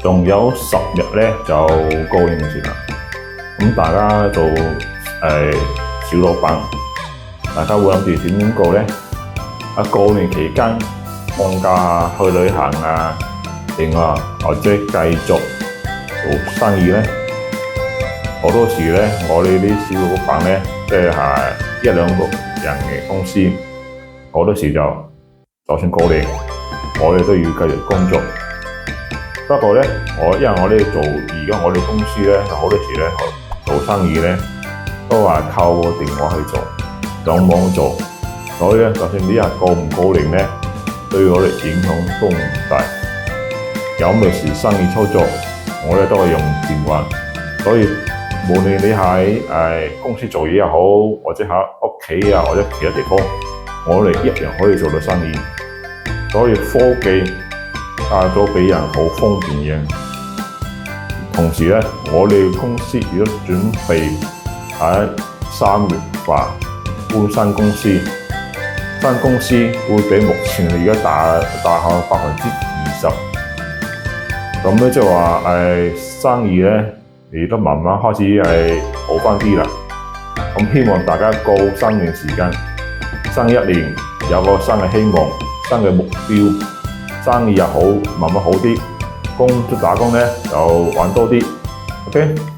仲有10日咧就過年節啦。咁大家做小老闆，大家會諗住點樣過咧？過年期間放假去旅行啊，定或者繼續做生意咧？好多時咧，我哋啲小老闆咧，即係1-2個人嘅公司，好多時就算過年，我哋都要繼續工作。不過咧，因為我哋而家我哋公司咧，好多時咧做生意咧，都係靠個電話去做，上網做，所以咧，就算呢日過唔過年咧，對我哋影響都唔大。有咩事生意操作，我哋都係用電話，所以無論你喺公司做嘢又好，或者喺屋企啊，或者其他地方，我哋一樣可以做到生意。所以科技帶咗俾人好方便嘅。同時咧，我哋公司亦都準備喺3月份搬新公司，新公司會比目前而家大開20%。咁咧即係話生意咧，亦都慢慢開始好返啲啦。咁希望大家過新年時間，新一年有個新嘅希望，新嘅目標，生意又好，慢慢好啲，打工咧就玩多啲。OK。